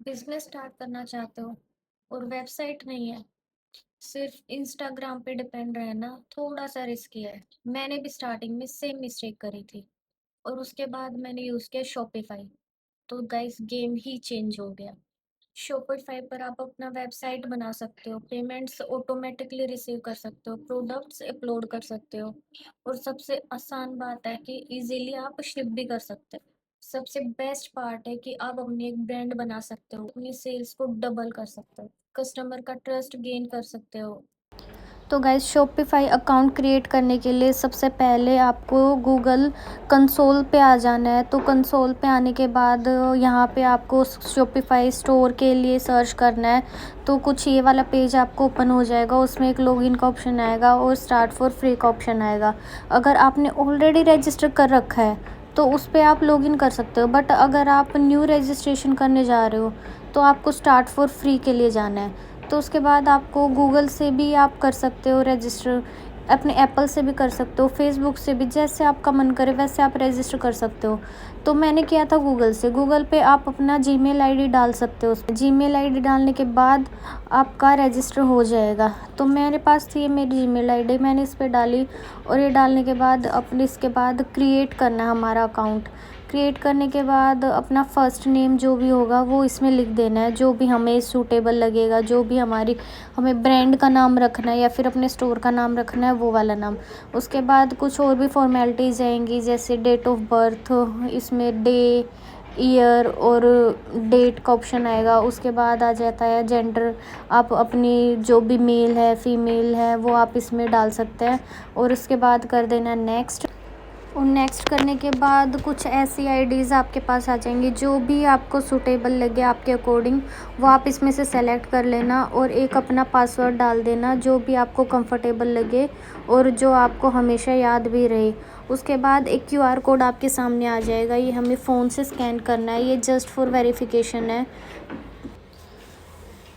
Business start करना चाहते हो और वेबसाइट नहीं है, सिर्फ इंस्टाग्राम पे डिपेंड रहना थोड़ा सा रिस्की है। मैंने भी स्टार्टिंग में सेम मिस्टेक करी थी और उसके बाद मैंने यूज किया शॉपिफाई। तो गाइस गेम ही चेंज हो गया। शॉपिफाई पर आप अपना वेबसाइट बना सकते हो, पेमेंट्स ऑटोमेटिकली रिसीव कर सकते हो, प्रोडक्ट्स अपलोड कर सकते हो और सबसे आसान बात है कि इजीली आप शिप भी कर सकते हो। सबसे बेस्ट पार्ट है कि आप अपनी एक ब्रांड बना सकते हो, अपनी सेल्स को डबल कर सकते हो, कस्टमर का ट्रस्ट गेन कर सकते हो। तो गाइस शॉपिफाई अकाउंट क्रिएट करने के लिए सबसे पहले आपको गूगल कंसोल पे आ जाना है। तो कंसोल पे आने के बाद यहाँ पे आपको शॉपिफाई स्टोर के लिए सर्च करना है। तो कुछ ये वाला पेज आपको ओपन हो जाएगा, उसमें एक लॉगिन का ऑप्शन आएगा और स्टार्ट फॉर फ्री का ऑप्शन आएगा। अगर आपने ऑलरेडी रजिस्टर कर रखा है तो उस पर आप लॉगिन कर सकते हो, बट अगर आप न्यू रजिस्ट्रेशन करने जा रहे हो तो आपको स्टार्ट फॉर फ्री के लिए जाना है। तो उसके बाद आपको गूगल से भी आप कर सकते हो रजिस्टर, अपने एप्पल से भी कर सकते हो, फेसबुक से भी, जैसे आपका मन करे वैसे आप रजिस्टर कर सकते हो। तो मैंने किया था गूगल से। गूगल पे आप अपना जीमेल आईडी डाल सकते हो, जीमेल आईडी डालने के बाद आपका रजिस्टर हो जाएगा। तो मेरे पास थी मेरी जीमेल आईडी, मैंने इस पर डाली और ये डालने के बाद अपने इसके बाद क्रिएट करना है हमारा अकाउंट। क्रिएट करने के बाद अपना फर्स्ट नेम जो भी होगा वो इसमें लिख देना है, जो भी हमें सूटेबल लगेगा, जो भी हमें ब्रांड का नाम रखना है या फिर अपने स्टोर का नाम रखना है वो वाला नाम। उसके बाद कुछ और भी फॉर्मेलिटीज़ आएंगी, जैसे डेट ऑफ बर्थ, इसमें डे, ईयर और डेट का ऑप्शन आएगा। उसके बाद आ जाता है जेंडर, आप अपनी जो भी मेल है फीमेल है वो आप इसमें डाल सकते हैं और उसके बाद कर देना नेक्स्ट। और नेक्स्ट करने के बाद कुछ ऐसी आईडीज़ आपके पास आ जाएंगी जो भी आपको सूटेबल लगे आपके अकॉर्डिंग, वो आप इसमें से सेलेक्ट कर लेना और एक अपना पासवर्ड डाल देना जो भी आपको कंफर्टेबल लगे और जो आपको हमेशा याद भी रहे। उसके बाद एक क्यूआर कोड आपके सामने आ जाएगा, ये हमें फ़ोन से स्कैन करना है, ये जस्ट फॉर वेरिफिकेशन है।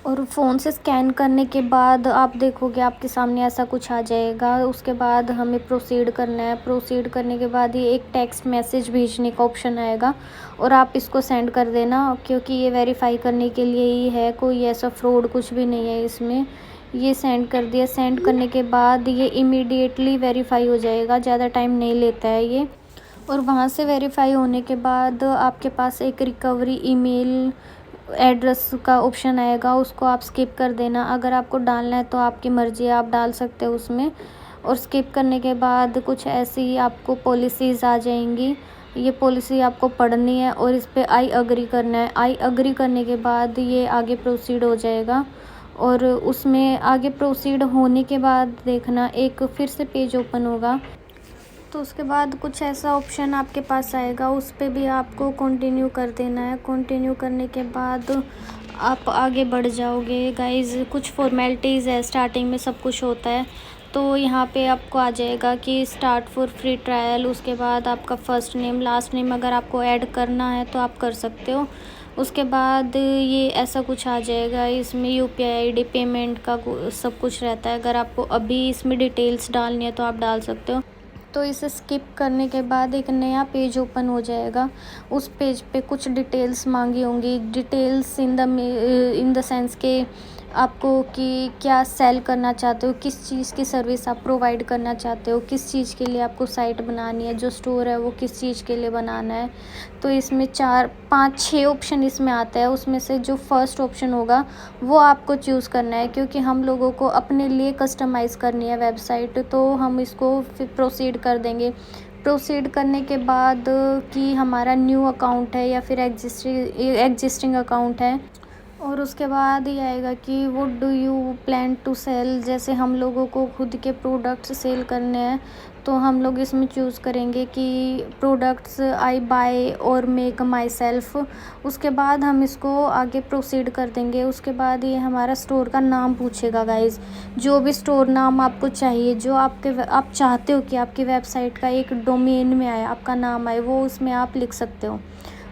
और फ़ोन से स्कैन करने के बाद आप देखोगे आपके सामने ऐसा कुछ आ जाएगा। उसके बाद हमें प्रोसीड करना है। प्रोसीड करने के बाद ये एक टेक्स्ट मैसेज भेजने का ऑप्शन आएगा और आप इसको सेंड कर देना, क्योंकि ये वेरीफाई करने के लिए ही है, कोई ऐसा फ्रॉड कुछ भी नहीं है इसमें। ये सेंड कर दिया। सेंड करने के बाद ये इमीडिएटली वेरीफाई हो जाएगा, ज़्यादा टाइम नहीं लेता है ये। और वहाँ से वेरीफाई होने के बाद आपके पास एक रिकवरी ईमेल एड्रेस का ऑप्शन आएगा, उसको आप स्किप कर देना। अगर आपको डालना है तो आपकी मर्ज़ी है, आप डाल सकते हो उसमें। और स्किप करने के बाद कुछ ऐसी आपको पॉलिसीज़ आ जाएंगी, ये पॉलिसी आपको पढ़नी है और इस पे आई अग्री करना है। आई अग्री करने के बाद ये आगे प्रोसीड हो जाएगा और उसमें आगे प्रोसीड होने के बाद देखना एक फिर से पेज ओपन होगा। तो उसके बाद कुछ ऐसा ऑप्शन आपके पास आएगा, उस पे भी आपको कंटिन्यू कर देना है। कंटिन्यू करने के बाद आप आगे बढ़ जाओगे। गाइस कुछ फॉर्मेलिटीज़ है, स्टार्टिंग में सब कुछ होता है। तो यहाँ पे आपको आ जाएगा कि स्टार्ट फॉर फ्री ट्रायल। उसके बाद आपका फ़र्स्ट नेम लास्ट नेम अगर आपको ऐड करना है तो आप कर सकते हो। उसके बाद ये ऐसा कुछ आ जाएगा, इसमें यूपीआई आईडी पेमेंट का सब कुछ रहता है। अगर आपको अभी इसमें डिटेल्स डालनी है तो आप डाल सकते हो। तो इसे स्किप करने के बाद एक नया पेज ओपन हो जाएगा। उस पेज पे कुछ डिटेल्स मांगी होंगी, डिटेल्स इन द सेंस के आपको कि क्या सेल करना चाहते हो, किस चीज़ की सर्विस आप प्रोवाइड करना चाहते हो, किस चीज़ के लिए आपको साइट बनानी है, जो स्टोर है वो किस चीज़ के लिए बनाना है। तो इसमें 4 5 6 ऑप्शन इसमें आता है, उसमें से जो फर्स्ट ऑप्शन होगा वो आपको चूज़ करना है, क्योंकि हम लोगों को अपने लिए कस्टमाइज़ करनी है वेबसाइट। तो हम इसको फिर प्रोसीड कर देंगे। प्रोसीड करने के बाद कि हमारा न्यू अकाउंट है या फिर एग्जिस्टिंग अकाउंट है। और उसके बाद ये आएगा कि what do you plan to cell, जैसे हम लोगों को खुद के प्रोडक्ट्स सेल करने हैं तो हम लोग इसमें चूज़ करेंगे कि प्रोडक्ट्स आई बाय और मेक माई सेल्फ। उसके बाद हम इसको आगे प्रोसीड कर देंगे। उसके बाद ये हमारा स्टोर का नाम पूछेगा गाइस, जो भी स्टोर नाम आपको चाहिए, जो आप चाहते हो कि आपकी वेबसाइट का एक डोमेन में आए, आपका नाम आए, वो उसमें आप लिख सकते हो।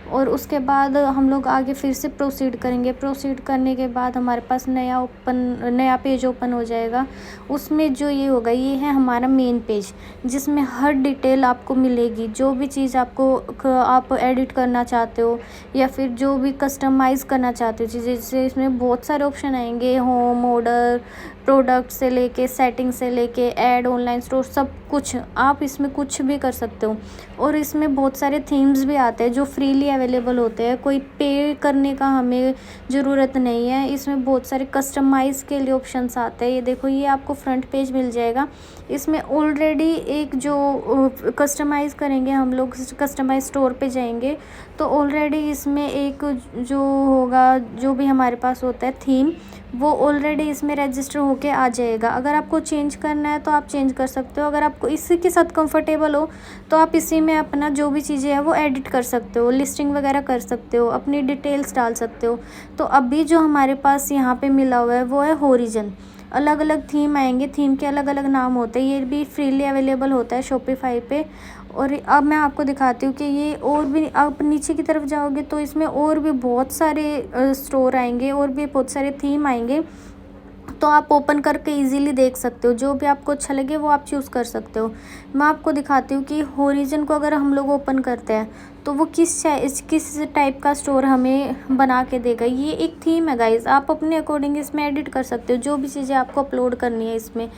और उसके बाद हम लोग आगे फिर से प्रोसीड करेंगे। प्रोसीड करने के बाद हमारे पास नया पेज ओपन हो जाएगा। उसमें जो ये होगा, ये है हमारा मेन पेज, जिसमें हर डिटेल आपको मिलेगी। जो भी चीज़ आप एडिट करना चाहते हो या फिर जो भी कस्टमाइज़ करना चाहते हो चीज़ें, जैसे इसमें बहुत सारे ऑप्शन आएंगे, होम, ऑर्डर, प्रोडक्ट से लेके, सेटिंग से लेके, ऐड, ऑनलाइन स्टोर, सब कुछ आप इसमें कुछ भी कर सकते हो। और इसमें बहुत सारे थीम्स भी आते हैं जो फ्रीली अवेलेबल होते हैं, कोई पे करने का हमें ज़रूरत नहीं है। इसमें बहुत सारे कस्टमाइज़ के लिए ऑप्शंस आते हैं। ये देखो, ये आपको फ्रंट पेज मिल जाएगा। इसमें ऑलरेडी एक जो कस्टमाइज़ करेंगे हम लोग, कस्टमाइज स्टोर पे जाएंगे तो ऑलरेडी इसमें एक जो होगा, जो भी हमारे पास होता है थीम, वो ऑलरेडी इसमें रजिस्टर होके आ जाएगा। अगर आपको चेंज करना है तो आप चेंज कर सकते हो। अगर आपको इसी के साथ कंफर्टेबल हो तो आप इसी में अपना जो भी चीज़ें हैं वो एडिट कर सकते हो, लिस्टिंग वगैरह कर सकते हो, अपनी डिटेल्स डाल सकते हो। तो अभी जो हमारे पास यहाँ पे मिला हुआ है वो है होरिजन। अलग अलग थीम आएंगे, थीम के अलग अलग नाम होते हैं। ये भी फ्रीली अवेलेबल होता है शॉपिफाई पे। और अब मैं आपको दिखाती हूँ कि ये और भी, आप नीचे की तरफ जाओगे तो इसमें और भी बहुत सारे स्टोर आएंगे और भी बहुत सारे थीम आएंगे। तो आप ओपन करके इजीली देख सकते हो, जो भी आपको अच्छा लगे वो आप चूज़ कर सकते हो। मैं आपको दिखाती हूँ कि होरिजन को अगर हम लोग ओपन करते हैं तो वो किस टाइप का स्टोर हमें बना के देगा। ये एक थीम है गाइस, आप अपने अकॉर्डिंग इसमें एडिट कर सकते हो जो भी चीज़ें आपको अपलोड करनी है इसमें।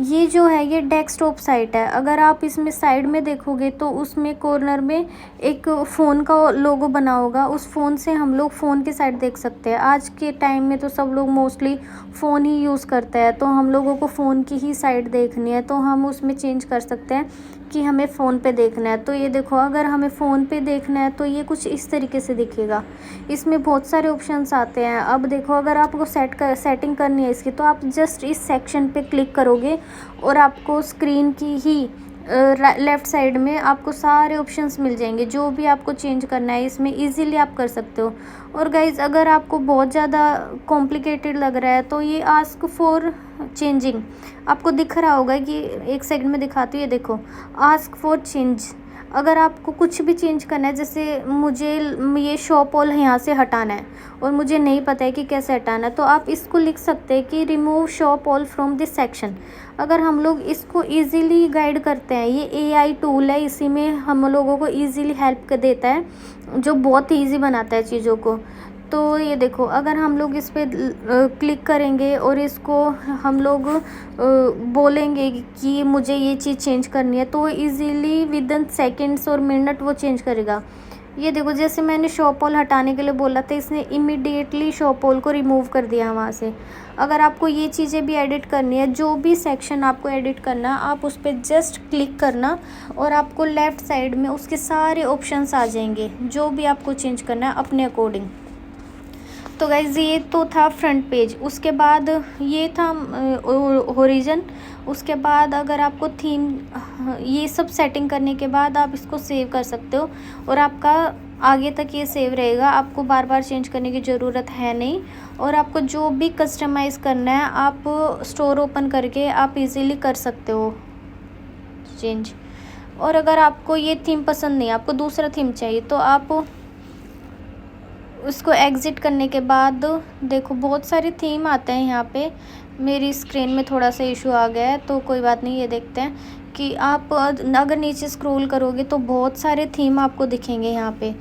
ये जो है ये डेस्कटॉप साइट है। अगर आप इसमें साइड में देखोगे तो उसमें कॉर्नर में एक फ़ोन का लोगो बना होगा। उस फ़ोन से हम लोग फ़ोन की साइड देख सकते हैं। आज के टाइम में तो सब लोग मोस्टली फ़ोन ही यूज़ करते हैं, तो हम लोगों को फ़ोन की ही साइड देखनी है, तो हम उसमें चेंज कर सकते हैं कि हमें फ़ोन पे देखना है। तो ये देखो, अगर हमें फ़ोन पे देखना है तो ये कुछ इस तरीके से दिखेगा। इसमें बहुत सारे ऑप्शंस आते हैं। अब देखो, अगर आपको सेटिंग करनी है इसकी, तो आप जस्ट इस सेक्शन पे क्लिक करोगे और आपको स्क्रीन की ही लेफ़्ट साइड में आपको सारे ऑप्शंस मिल जाएंगे। जो भी आपको चेंज करना है इसमें इजीली आप कर सकते हो। और गाइज़, अगर आपको बहुत ज़्यादा कॉम्प्लिकेटेड लग रहा है तो ये आस्क फॉर चेंजिंग आपको दिख रहा होगा कि एक सेकंड में दिखाती हूँ। ये देखो, आस्क फॉर चेंज। अगर आपको कुछ भी चेंज करना है, जैसे मुझे ये शॉप ऑल यहाँ से हटाना है और मुझे नहीं पता है कि कैसे हटाना है, तो आप इसको लिख सकते हैं कि remove shop all from this section. अगर हम लोग इसको इजीली गाइड करते हैं, ये एआई टूल है, इसी में हम लोगों को इजीली हेल्प कर देता है, जो बहुत ईजी बनाता है चीज़ों को। तो ये देखो, अगर हम लोग इस पे क्लिक करेंगे और इसको हम लोग बोलेंगे कि मुझे ये चीज़ चेंज करनी है, तो इजीली विदिन सेकंड्स और मिनट वो चेंज करेगा। ये देखो, जैसे मैंने शॉप ऑल हटाने के लिए बोला था, इसने इमीडिएटली शॉप ऑल को रिमूव कर दिया वहाँ से। अगर आपको ये चीज़ें भी एडिट करनी है, जो भी सेक्शन आपको एडिट करना, आप उस पर जस्ट क्लिक करना और आपको लेफ़्ट साइड में उसके सारे ऑप्शंस आ जाएंगे, जो भी आपको चेंज करना है अपने अकॉर्डिंग। तो गाइज़, ये तो था फ्रंट पेज। उसके बाद ये था होरिजन। उसके बाद अगर आपको थीम, ये सब सेटिंग करने के बाद आप इसको सेव कर सकते हो और आपका आगे तक ये सेव रहेगा। आपको बार बार चेंज करने की ज़रूरत है नहीं। और आपको जो भी कस्टमाइज़ करना है, आप स्टोर ओपन करके आप इजीली कर सकते हो चेंज। और अगर आपको ये थीम पसंद नहीं, आपको दूसरा थीम चाहिए, तो आप उसको एग्ज़िट करने के बाद देखो, बहुत सारे थीम आते हैं यहाँ पे। मेरी स्क्रीन में थोड़ा सा इशू आ गया है, तो कोई बात नहीं। ये देखते हैं कि आप अगर नीचे स्क्रॉल करोगे तो बहुत सारे थीम आपको दिखेंगे यहाँ पे।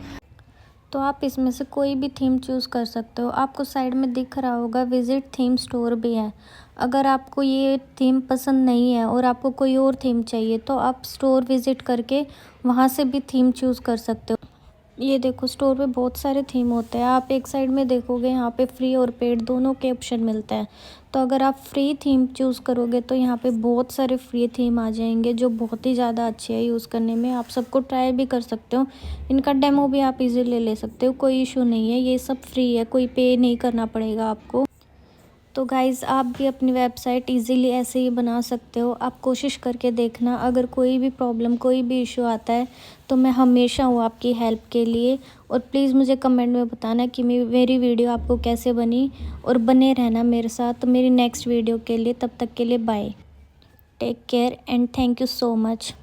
तो आप इसमें से कोई भी थीम चूज़ कर सकते हो। आपको साइड में दिख रहा होगा विज़िट थीम स्टोर भी है। अगर आपको ये थीम पसंद नहीं है और आपको कोई और थीम चाहिए, तो आप स्टोर विज़िट करके वहाँ से भी थीम चूज़ कर सकते हो। ये देखो, स्टोर पे बहुत सारे थीम होते हैं। आप एक साइड में देखोगे, यहाँ पे फ्री और पेड दोनों के ऑप्शन मिलते हैं। तो अगर आप फ्री थीम चूज़ करोगे तो यहाँ पे बहुत सारे फ्री थीम आ जाएंगे, जो बहुत ही ज़्यादा अच्छे हैं यूज़ करने में। आप सबको ट्राई भी कर सकते हो, इनका डेमो भी आप इजीली ले सकते हो, कोई इशू नहीं है। ये सब फ्री है, कोई पे नहीं करना पड़ेगा आपको। तो गाइज़, आप भी अपनी वेबसाइट इजीली ऐसे ही बना सकते हो। आप कोशिश करके देखना। अगर कोई भी प्रॉब्लम, कोई भी इशू आता है तो मैं हमेशा हूँ आपकी हेल्प के लिए। और प्लीज़ मुझे कमेंट में बताना कि मेरी वीडियो आपको कैसे बनी, और बने रहना मेरे साथ मेरी नेक्स्ट वीडियो के लिए। तब तक के लिए bye, take care and thank you so much.